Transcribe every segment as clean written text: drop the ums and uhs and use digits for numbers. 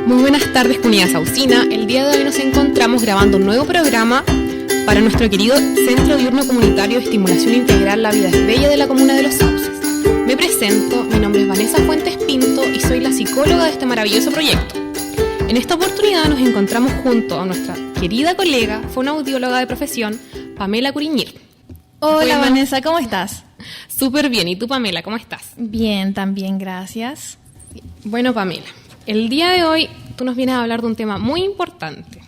Muy buenas tardes, comunidad saucina. El día de hoy nos encontramos grabando un nuevo programa para nuestro querido Centro Diurno Comunitario de Estimulación Integral La Vida es Bella de la Comuna de Los Sauces. Me presento, mi nombre es Vanessa Fuentes Pinto y soy la psicóloga de este maravilloso proyecto. En esta oportunidad nos encontramos junto a nuestra querida colega, fonoaudióloga de profesión, Pamela Curiñir. Hola Vanessa, ¿cómo estás? Súper bien, ¿y tú, Pamela, cómo estás? Bien, también, gracias. Bueno, Pamela, el día de hoy tú nos vienes a hablar de un tema muy importante.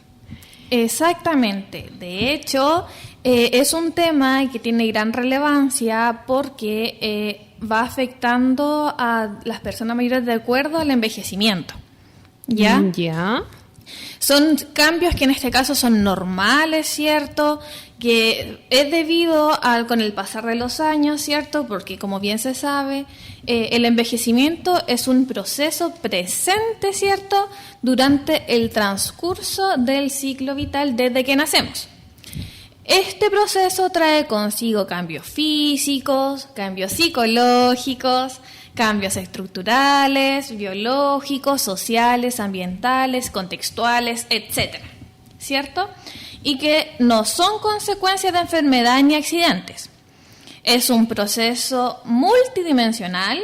Exactamente, de hecho es un tema que tiene gran relevancia porque va afectando a las personas mayores de acuerdo al envejecimiento. ¿Ya? ¿Ya? Son cambios que en este caso son normales, ¿cierto? Que es debido con el pasar de los años, ¿cierto? Porque como bien se sabe, el envejecimiento es un proceso presente, ¿cierto? Durante el transcurso del ciclo vital desde que nacemos. Este proceso trae consigo cambios físicos, cambios psicológicos, cambios estructurales, biológicos, sociales, ambientales, contextuales, etcétera, ¿cierto? Y que no son consecuencias de enfermedad ni accidentes. Es un proceso multidimensional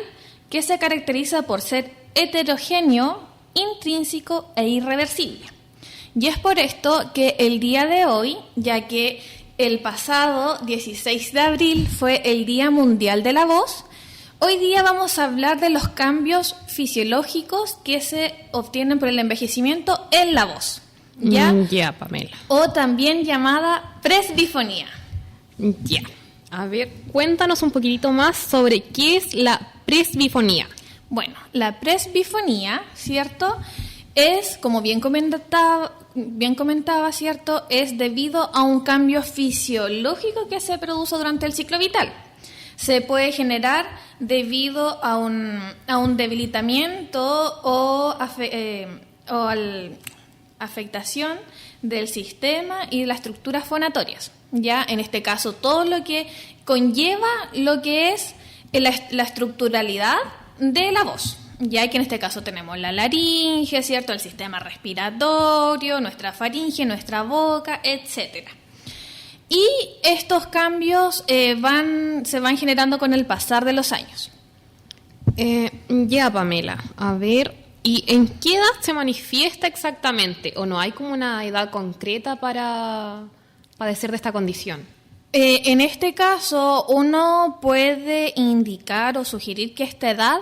que se caracteriza por ser heterogéneo, intrínseco e irreversible. Y es por esto que el día de hoy, ya que el pasado 16 de abril fue el Día Mundial de la Voz, hoy día vamos a hablar de los cambios fisiológicos que se obtienen por el envejecimiento en la voz. ¿Ya? Ya, Pamela. O también llamada presbifonía. Ya. A ver, cuéntanos un poquitito más sobre qué es la presbifonía. Bueno, la presbifonía, ¿cierto? Es, como bien comentaba, ¿cierto? Es debido a un cambio fisiológico que se produce durante el ciclo vital. Se puede generar debido a un debilitamiento o afectación del sistema y de las estructuras fonatorias. Ya, en este caso, todo lo que conlleva lo que es la estructuralidad de la voz. Ya que en este caso tenemos la laringe, ¿cierto? El sistema respiratorio, nuestra faringe, nuestra boca, etcétera. Y estos cambios se van generando con el pasar de los años. Ya, Pamela. A ver, ¿y en qué edad se manifiesta exactamente? ¿O no hay como una edad concreta para padecer de esta condición? En este caso, uno puede indicar o sugerir que esta edad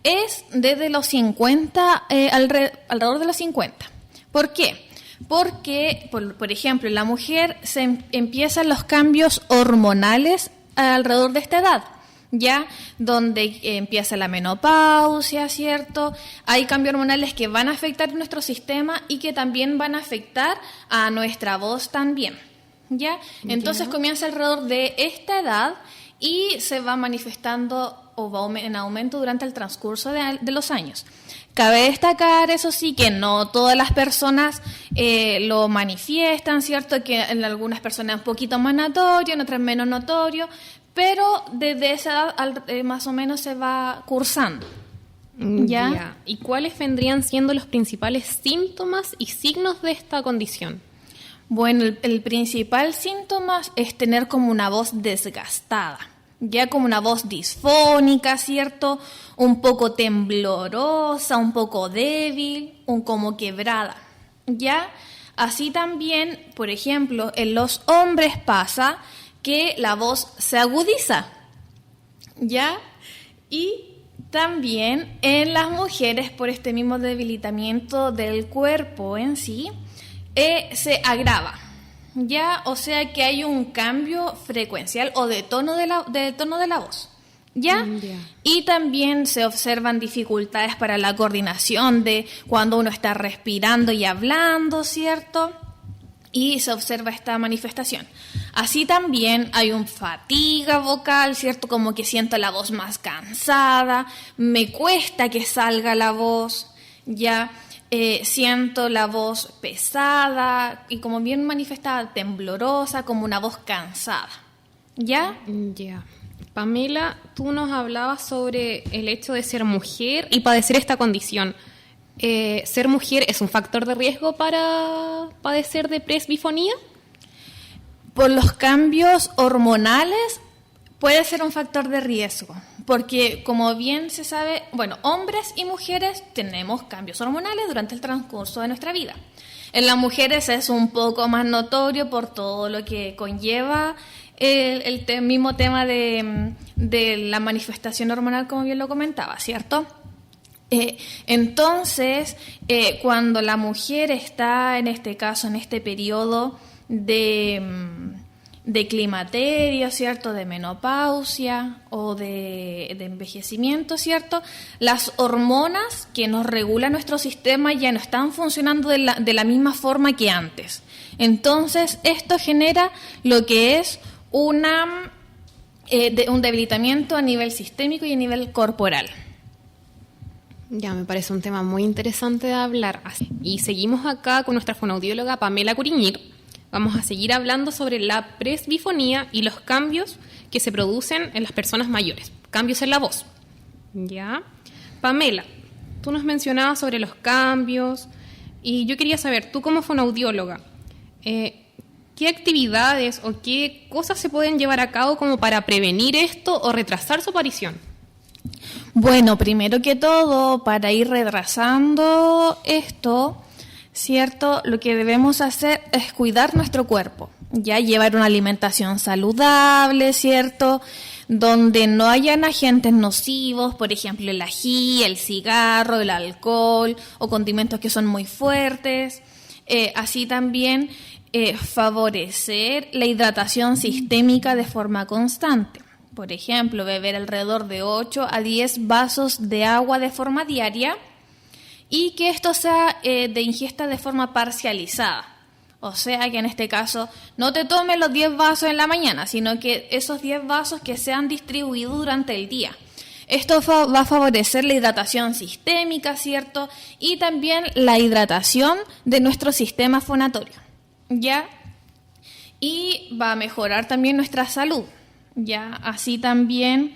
es desde los 50, alrededor de los 50. ¿Por qué? Porque, por ejemplo, en la mujer empiezan los cambios hormonales alrededor de esta edad, ya donde empieza la menopausia, ¿cierto? Hay cambios hormonales que van a afectar nuestro sistema y que también van a afectar a nuestra voz también, ¿ya? Entonces comienza alrededor de esta edad y se va manifestando o va en aumento durante el transcurso de los años. Cabe destacar, eso sí, que no todas las personas lo manifiestan, ¿cierto? Que en algunas personas es un poquito más notorio, en otras menos notorio, pero desde esa edad más o menos se va cursando. ¿Ya? ¿Y cuáles vendrían siendo los principales síntomas y signos de esta condición? Bueno, el principal síntoma es tener como una voz desgastada, ya como una voz disfónica, ¿cierto? Un poco temblorosa, un poco débil, como quebrada, ¿ya? Así también, por ejemplo, en los hombres pasa que la voz se agudiza, ¿ya? Y también en las mujeres, por este mismo debilitamiento del cuerpo en sí, se agrava, ¿ya? O sea que hay un cambio frecuencial o de tono de la voz, ¿ya? Y también se observan dificultades para la coordinación de cuando uno está respirando y hablando, ¿cierto? Y se observa esta manifestación. Así también hay un fatiga vocal, ¿cierto? Como que siento la voz más cansada, me cuesta que salga la voz, ¿ya? Siento la voz pesada y como bien manifestada, temblorosa, como una voz cansada, ¿ya? Ya. Pamela, tú nos hablabas sobre el hecho de ser mujer y padecer esta condición. ¿ser mujer es un factor de riesgo para padecer de presbifonía? Por los cambios hormonales puede ser un factor de riesgo, porque como bien se sabe, bueno, hombres y mujeres tenemos cambios hormonales durante el transcurso de nuestra vida. En las mujeres es un poco más notorio por todo lo que conlleva el mismo tema de la manifestación hormonal, como bien lo comentaba, ¿cierto? Entonces, cuando la mujer está, en este caso, en este periodo de climaterio, ¿cierto?, de menopausia o de envejecimiento, ¿cierto?, las hormonas que nos regulan nuestro sistema ya no están funcionando de la misma forma que antes. Entonces, esto genera lo que es un debilitamiento a nivel sistémico y a nivel corporal. Ya, me parece un tema muy interesante de hablar. Y seguimos acá con nuestra fonoaudióloga Pamela Curiñir. Vamos a seguir hablando sobre la presbifonía y los cambios que se producen en las personas mayores. Cambios en la voz. ¿Ya? Pamela, tú nos mencionabas sobre los cambios y yo quería saber, tú como fonoaudióloga, ¿qué actividades o qué cosas se pueden llevar a cabo como para prevenir esto o retrasar su aparición? Bueno, primero que todo, para ir retrasando esto, ¿cierto?, lo que debemos hacer es cuidar nuestro cuerpo, ya llevar una alimentación saludable, ¿cierto?, donde no hayan agentes nocivos, por ejemplo, el ají, el cigarro, el alcohol o condimentos que son muy fuertes. Así también favorecer la hidratación sistémica de forma constante. Por ejemplo, beber alrededor de 8 a 10 vasos de agua de forma diaria y que esto sea de ingesta de forma parcializada. O sea, que en este caso no te tomes los 10 vasos en la mañana, sino que esos 10 vasos que sean distribuidos durante el día. Esto va a favorecer la hidratación sistémica, ¿cierto? Y también la hidratación de nuestro sistema fonatorio, ¿ya? Y va a mejorar también nuestra salud, ¿ya? Así también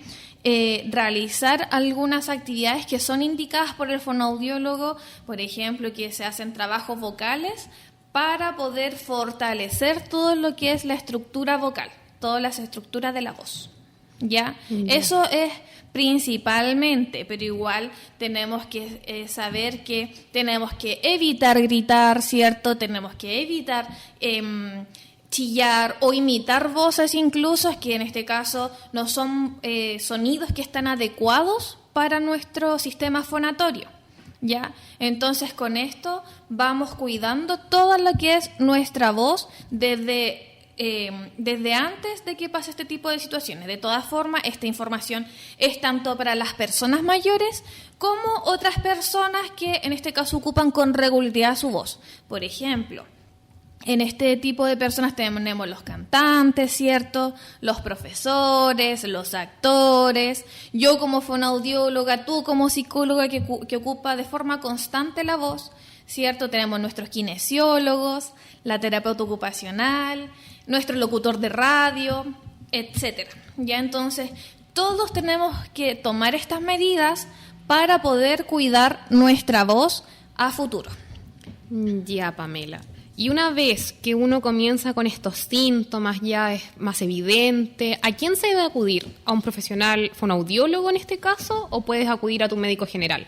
realizar algunas actividades que son indicadas por el fonoaudiólogo, por ejemplo, que se hacen trabajos vocales para poder fortalecer todo lo que es la estructura vocal, todas las estructuras de la voz, ¿ya? Eso es principalmente, pero igual tenemos que saber que tenemos que evitar gritar, ¿cierto? Tenemos que evitar chillar o imitar voces incluso, que en este caso no son sonidos que están adecuados para nuestro sistema fonatorio, ¿ya? Entonces con esto vamos cuidando todo lo que es nuestra voz desde antes de que pase este tipo de situaciones. De todas formas, esta información es tanto para las personas mayores como otras personas que en este caso ocupan con regularidad su voz. Por ejemplo, en este tipo de personas tenemos los cantantes, ¿cierto?, los profesores, los actores, yo como fonoaudióloga, tú como psicóloga que ocupa de forma constante la voz, ¿cierto? Tenemos nuestros kinesiólogos, la terapeuta ocupacional, nuestro locutor de radio, etcétera. Ya entonces, todos tenemos que tomar estas medidas para poder cuidar nuestra voz a futuro. Ya, Pamela. Y una vez que uno comienza con estos síntomas, ya es más evidente, ¿a quién se debe acudir? ¿A un profesional fonoaudiólogo en este caso o puedes acudir a tu médico general?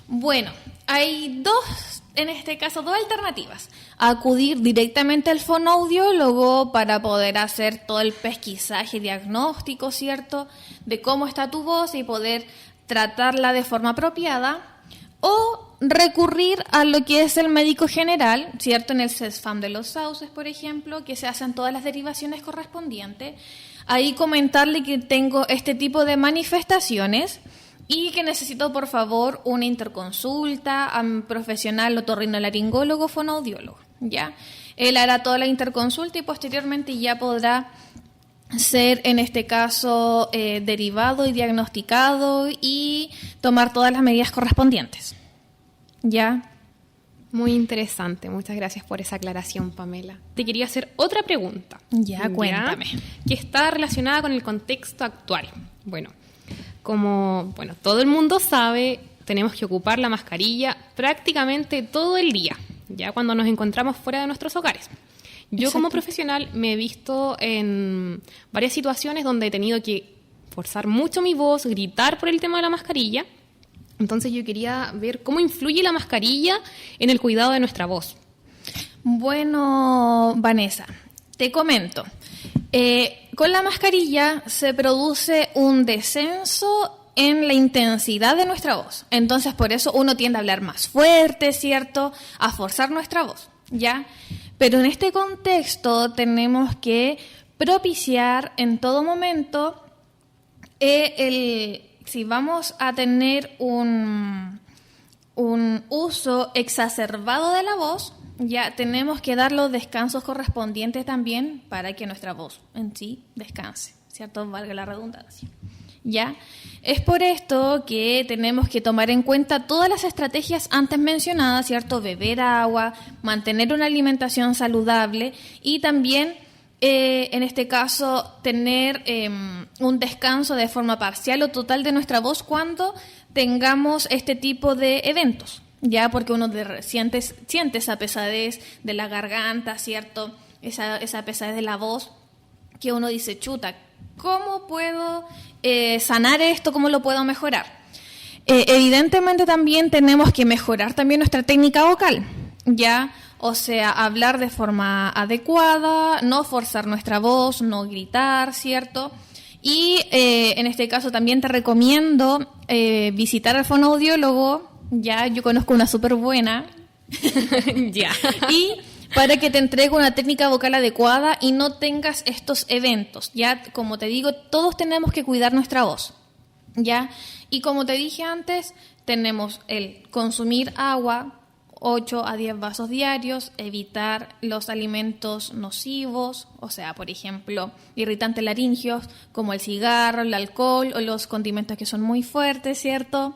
Bueno, hay dos alternativas. Acudir directamente al fonoaudiólogo para poder hacer todo el pesquisaje diagnóstico, ¿cierto?, de cómo está tu voz y poder tratarla de forma apropiada, o recurrir a lo que es el médico general, ¿cierto?, en el CESFAM de los Sauces, por ejemplo, que se hacen todas las derivaciones correspondientes. Ahí comentarle que tengo este tipo de manifestaciones y que necesito, por favor, una interconsulta a un profesional otorrinolaringólogo fonoaudiólogo, ¿ya? Él hará toda la interconsulta y posteriormente ya podrá ser, en este caso, derivado y diagnosticado y tomar todas las medidas correspondientes, ¿ya? Muy interesante. Muchas gracias por esa aclaración, Pamela. Te quería hacer otra pregunta. Ya, cuéntame. Que está relacionada con el contexto actual. Como todo el mundo sabe, tenemos que ocupar la mascarilla prácticamente todo el día, ya cuando nos encontramos fuera de nuestros hogares. Yo Exacto. como profesional me he visto en varias situaciones donde he tenido que forzar mucho mi voz, gritar por el tema de la mascarilla. Entonces yo quería ver cómo influye la mascarilla en el cuidado de nuestra voz. Bueno, Vanessa, te comento. Con la mascarilla se produce un descenso en la intensidad de nuestra voz. Entonces, por eso uno tiende a hablar más fuerte, ¿cierto? A forzar nuestra voz, ¿ya? Pero en este contexto tenemos que propiciar en todo momento si vamos a tener un uso exacerbado de la voz, ya tenemos que dar los descansos correspondientes también para que nuestra voz en sí descanse, ¿cierto? Valga la redundancia. ¿Ya? Es por esto que tenemos que tomar en cuenta todas las estrategias antes mencionadas, ¿cierto? Beber agua, mantener una alimentación saludable y también, en este caso, tener un descanso de forma parcial o total de nuestra voz cuando tengamos este tipo de eventos, ¿ya? Porque uno siente esa pesadez de la garganta, ¿cierto? Esa pesadez de la voz que uno dice, chuta, ¿cómo puedo sanar esto? ¿Cómo lo puedo mejorar? Evidentemente también tenemos que mejorar también nuestra técnica vocal, ¿ya? O sea, hablar de forma adecuada, no forzar nuestra voz, no gritar, ¿cierto? Y en este caso también te recomiendo visitar al fonoaudiólogo, ya, yo conozco una súper buena, Ya. y para que te entregue una técnica vocal adecuada y no tengas estos eventos, ya, como te digo, todos tenemos que cuidar nuestra voz, ya, y como te dije antes, tenemos el consumir agua, 8 a 10 vasos diarios, evitar los alimentos nocivos, o sea, por ejemplo, irritantes laringios como el cigarro, el alcohol o los condimentos que son muy fuertes, ¿cierto?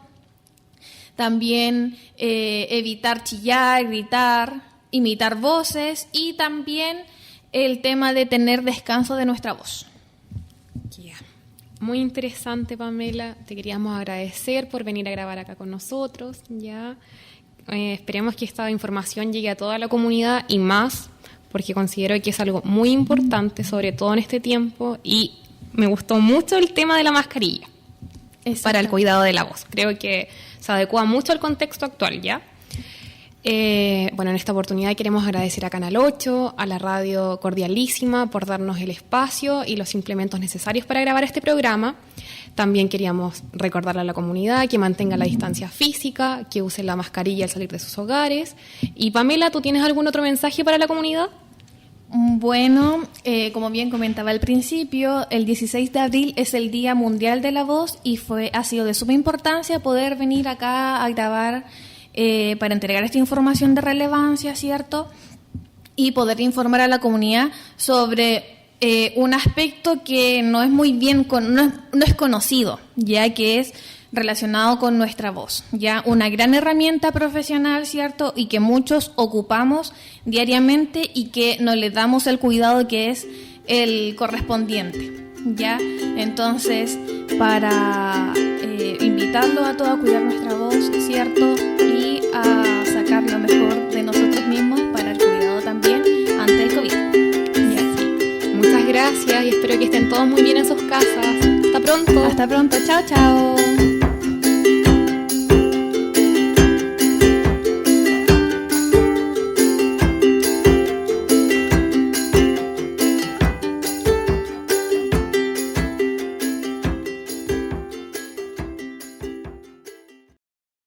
También evitar chillar, gritar, imitar voces y también el tema de tener descanso de nuestra voz. Ya. Muy interesante, Pamela. Te queríamos agradecer por venir a grabar acá con nosotros, ya. Esperemos que esta información llegue a toda la comunidad y más, porque considero que es algo muy importante, sobre todo en este tiempo, y me gustó mucho el tema de la mascarilla para el cuidado de la voz. Creo que se adecua mucho al contexto actual, ¿ya? Bueno, en esta oportunidad queremos agradecer a Canal 8, a la radio Cordialísima por darnos el espacio y los implementos necesarios para grabar este programa. También queríamos recordarle a la comunidad que mantenga la distancia física, que use la mascarilla al salir de sus hogares. Y Pamela, ¿tú tienes algún otro mensaje para la comunidad? Bueno, como bien comentaba al principio, el 16 de abril es el Día Mundial de la Voz y ha sido de suma importancia poder venir acá a grabar para entregar esta información de relevancia, ¿cierto? Y poder informar a la comunidad sobre un aspecto que no es muy bien, no es conocido, ya que es relacionado con nuestra voz, ya una gran herramienta profesional, ¿cierto? Y que muchos ocupamos diariamente y que no le damos el cuidado que es el correspondiente, ¿ya? Entonces, para invitarlo a todos a cuidar nuestra voz, ¿cierto? Y a sacar lo mejor de nosotros mismos para el cuidado también ante el COVID. ¿Ya? Muchas gracias y espero que estén todos muy bien en sus casas. Hasta pronto. Hasta pronto. Chao, chao.